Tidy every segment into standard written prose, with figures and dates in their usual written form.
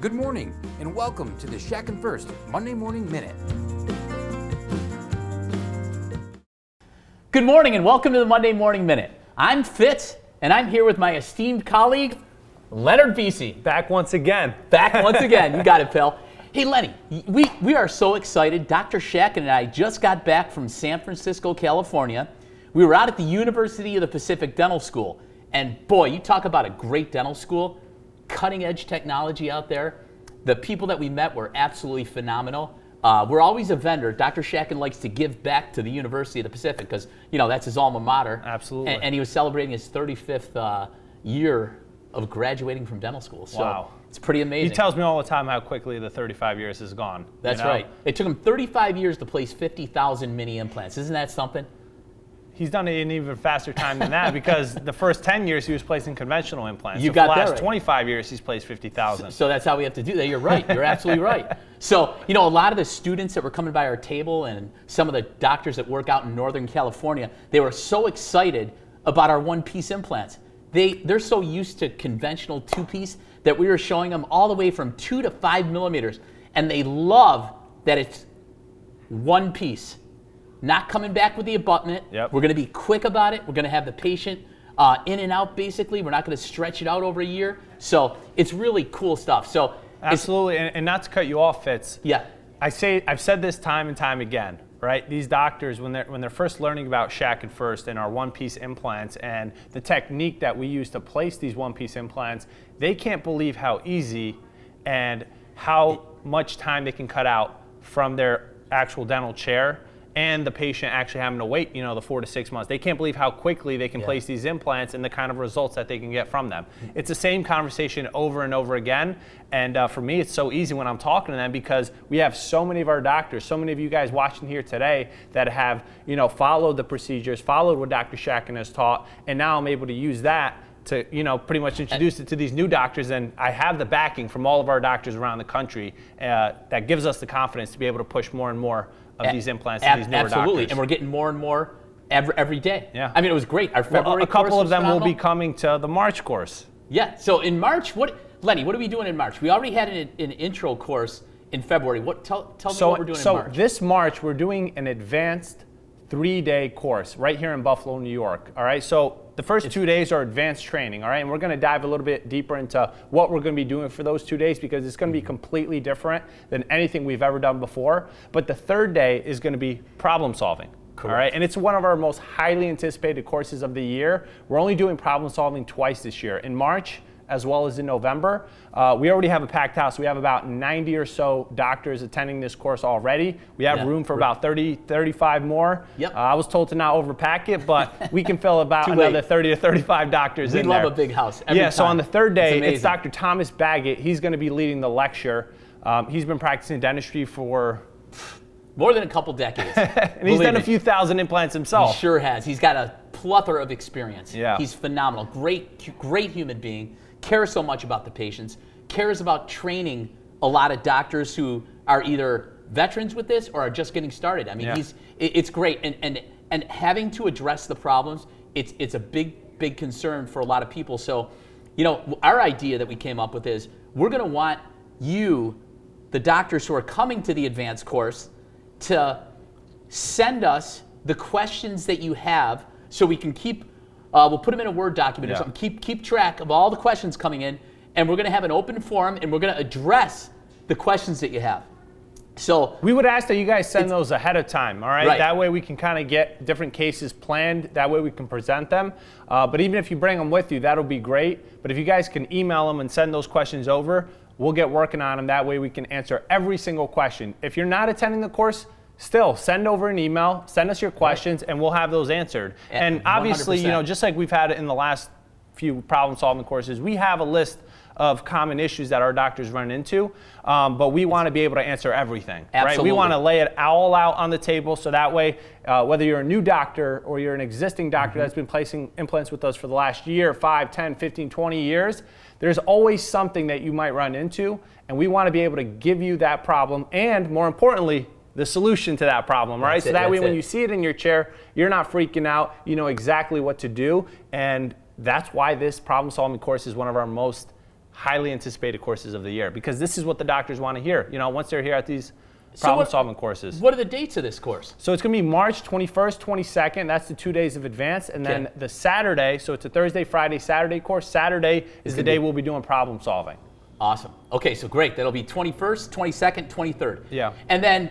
Good morning, and welcome to the Shatkin F.I.R.S.T Monday Morning Minute. Good morning, and welcome to the Monday Morning Minute. I'm Fitz, and I'm here with my esteemed colleague, Leonard.bici. Back once again. Back once again. You got it, Phil. Hey, Lenny, we are so excited. Dr. Shatkin and I just got back from San Francisco, California. We were out at the University of the Pacific Dental School. And boy, you talk about a great dental school. Cutting edge technology out there. The people that we met were absolutely phenomenal. We're always a vendor. Dr. Shatkin likes to give back to the University of the Pacific because, you know, that's his alma mater. Absolutely. And he was celebrating his 35th year of graduating from dental school. So wow. It's pretty amazing. He tells me all the time how quickly the 35 years has gone. That's right. It took him 35 years to place 50,000 mini implants. Isn't that something? He's done it in even faster time than that because the first 10 years he was placing conventional implants. You got the that last right. 25 years he's placed 50,000. So that's how we have to do that. You're right. You're absolutely right. So, you know, a lot of the students that were coming by our table and some of the doctors that work out in Northern California, they were so excited about our one-piece implants. They're so used to conventional two-piece that we were showing them all the way from 2 to 5 millimeters, and they love that it's one piece. Not coming back with the abutment. Yep. We're going to be quick about it. We're going to have the patient in and out, basically. We're not going to stretch it out over a year. So it's really cool stuff. So absolutely, and not to cut you off, Fitz. Yeah. I've said this time and time again, right? These doctors, when they're first learning about Shatkin F.I.R.S.T and our one-piece implants and the technique that we use to place these one-piece implants, they can't believe how easy and how much time they can cut out from their actual dental chair and the patient actually having to wait, you know, the 4 to 6 months. They can't believe how quickly they can place these implants and the kind of results that they can get from them. It's the same conversation over and over again. And for me, it's so easy when I'm talking to them because we have so many of our doctors, so many of you guys watching here today that have, you know, followed the procedures, followed what Dr. Shatkin has taught, and now I'm able to use that to, you know, pretty much introduce it to these new doctors. And I have the backing from all of our doctors around the country that gives us the confidence to be able to push more and more of these implants to these newer absolutely. doctors. And we're getting more and more every day. Yeah. I mean, it was great. Our February a couple course of them was will be phenomenal. coming to the March course. Yeah. So in March, Lenny, what are we doing in March? We already had an intro course in February. Tell me what we're doing in March. So this March, we're doing an advanced 3-day course right here in Buffalo, New York. All right. So the first 2 days are advanced training, all right? And we're going to dive a little bit deeper into what we're going to be doing for those 2 days because it's going to be completely different than anything we've ever done before. But the third day is going to be problem solving. Correct. All right, and it's one of our most highly anticipated courses of the year. We're only doing problem solving twice this year, in March as well as in November. We already have a packed house. We have about 90 or so doctors attending this course already. We have room for about 30, 35 more. Yep. I was told to not overpack it, but we can fill about another 30 to 35 doctors in there. We love a big house every time. So on the third day, it's it's Dr. Thomas Baggett. He's going to be leading the lecture. He's been practicing dentistry for more than a couple decades. And he's done a few thousand implants himself. He sure has. He's got a plethora of experience. Yeah. He's phenomenal. Great human being. Cares so much about the patients. Cares about training a lot of doctors who are either veterans with this or are just getting started. I mean, it's great. And having to address the problems, it's a big concern for a lot of people. So, you know, our idea that we came up with is we're going to want you, the doctors who are coming to the advanced course, to send us the questions that you have so we can keep, we'll put them in a Word document or something, keep track of all the questions coming in, and we're going to have an open forum and we're going to address the questions that you have. So we would ask that you guys send those ahead of time, all right? That way we can kind of get different cases planned. That way we can present them. But even if you bring them with you, that'll be great. But if you guys can email them and send those questions over, we'll get working on them. That way we can answer every single question. If you're not attending the course, still send over an email, send us your questions, and we'll have those answered. And obviously, 100%. you know, just like we've had it in the last few problem-solving courses, we have a list of common issues that our doctors run into, but we want to be able to answer everything. Right? We want to lay it all out on the table so that way, whether you're a new doctor or you're an existing doctor that's been placing implants with us for the last year, 5, 10, 15, 20 years, there's always something that you might run into, and we want to be able to give you that problem and, more importantly, the solution to that problem, right? So that way when you see it in your chair, you're not freaking out, you know exactly what to do, and that's why this problem-solving course is one of our most highly anticipated courses of the year, because this is what the doctors want to hear, once they're here at these problem-solving courses. What are the dates of this course? So it's going to be March 21st, 22nd. That's the 2 days of advanced. And then the Saturday, so it's a Thursday, Friday, Saturday course. Saturday is the day we'll be doing problem solving. Awesome. Okay, so great. That'll be 21st, 22nd, 23rd. Yeah. And then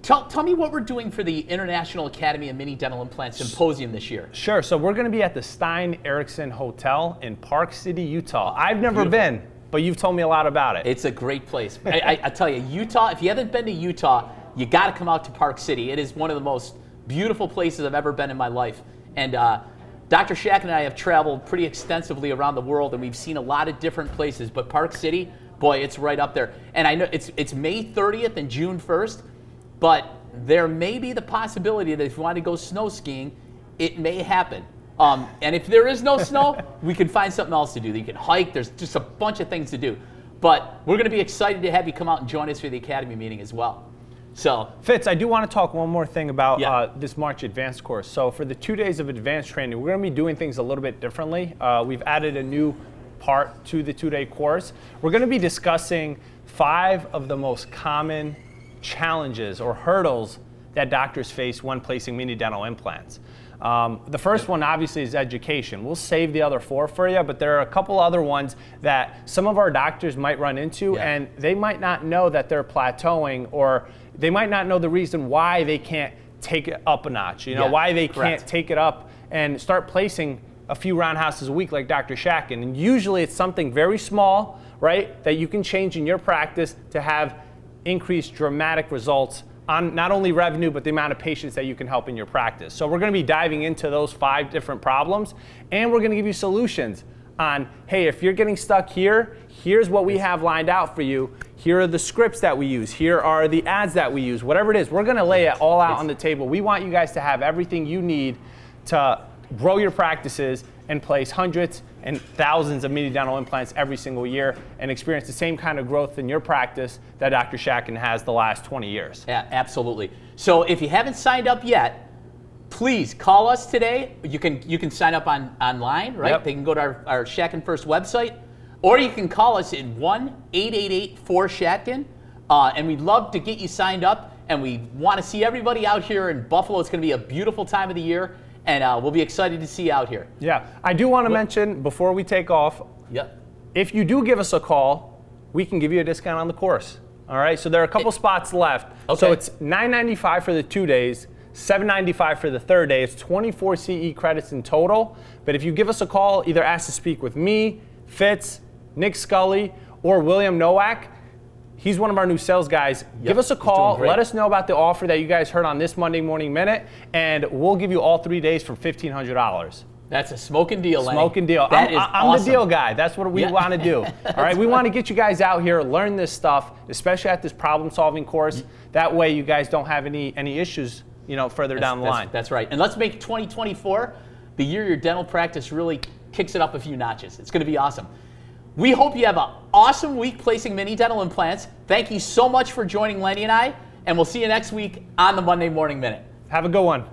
tell me what we're doing for the International Academy of Mini Dental Implants Symposium this year. Sure. So we're going to be at the Stein Erickson Hotel in Park City, Utah. I've never been, but you've told me a lot about it. It's a great place. I tell you, Utah, if you haven't been to Utah, you got to come out to Park City. It is one of the most beautiful places I've ever been in my life. And Dr. Shatkin and I have traveled pretty extensively around the world, and we've seen a lot of different places. But Park City, boy, it's right up there. And I know it's May 30th and June 1st, but there may be the possibility that if you want to go snow skiing, it may happen. And if there is no snow, we can find something else to do. You can hike. There's just a bunch of things to do. But we're going to be excited to have you come out and join us for the Academy meeting as well. So, Fitz, I do want to talk one more thing about this March Advanced course. So for the 2 days of advanced training, we're going to be doing things a little bit differently. We've added a new part to the 2-day course. We're going to be discussing 5 of the most common challenges or hurdles that doctors face when placing mini dental implants. The first one obviously is education. We'll save the other 4 for you, but there are a couple other ones that some of our doctors might run into, and they might not know that they're plateauing, or they might not know the reason why they can't take it up a notch, why they can't take it up and start placing a few roundhouses a week like Dr. Shatkin. And usually it's something very small, right, that you can change in your practice to have increased dramatic results on not only revenue, but the amount of patients that you can help in your practice. So we're going to be diving into those 5 different problems, and we're going to give you solutions on, hey, if you're getting stuck here, here's what we have lined out for you. Here are the scripts that we use. Here are the ads that we use. Whatever it is, we're going to lay it all out on the table. We want you guys to have everything you need to grow your practices and place hundreds and thousands of mini dental implants every single year and experience the same kind of growth in your practice that Dr. Shatkin has the last 20 years. Yeah, absolutely. So if you haven't signed up yet, please call us today. You can sign up online, right? Yep. They can go to our Shatkin First website, or you can call us at 1-888-4-SHATKIN, and we'd love to get you signed up, and we want to see everybody out here in Buffalo. It's going to be a beautiful time of the year, and we'll be excited to see you out here. Yeah, I do want to mention before we take off, if you do give us a call, we can give you a discount on the course. All right, so there are a couple spots left. Okay. So it's $9.95 for the 2 days, $7.95 for the 3rd day. It's 24 CE credits in total. But if you give us a call, either ask to speak with me, Fitz, Nick Scully, or William Nowak. He's one of our new sales guys. Give us a call. Let us know about the offer that you guys heard on this Monday Morning Minute, and we'll give you all 3 days for $1,500. That's a smoking deal, Lenny. Smoking deal. That is I'm awesome. the deal guy. That's what we want to do. All right, we want to get you guys out here, learn this stuff, especially at this problem-solving course. That way you guys don't have any issues, further down the line. That's right. And let's make 2024 the year your dental practice really kicks it up a few notches. It's going to be awesome. We hope you have an awesome week placing mini dental implants. Thank you so much for joining Lenny and I, and we'll see you next week on the Monday Morning Minute. Have a good one.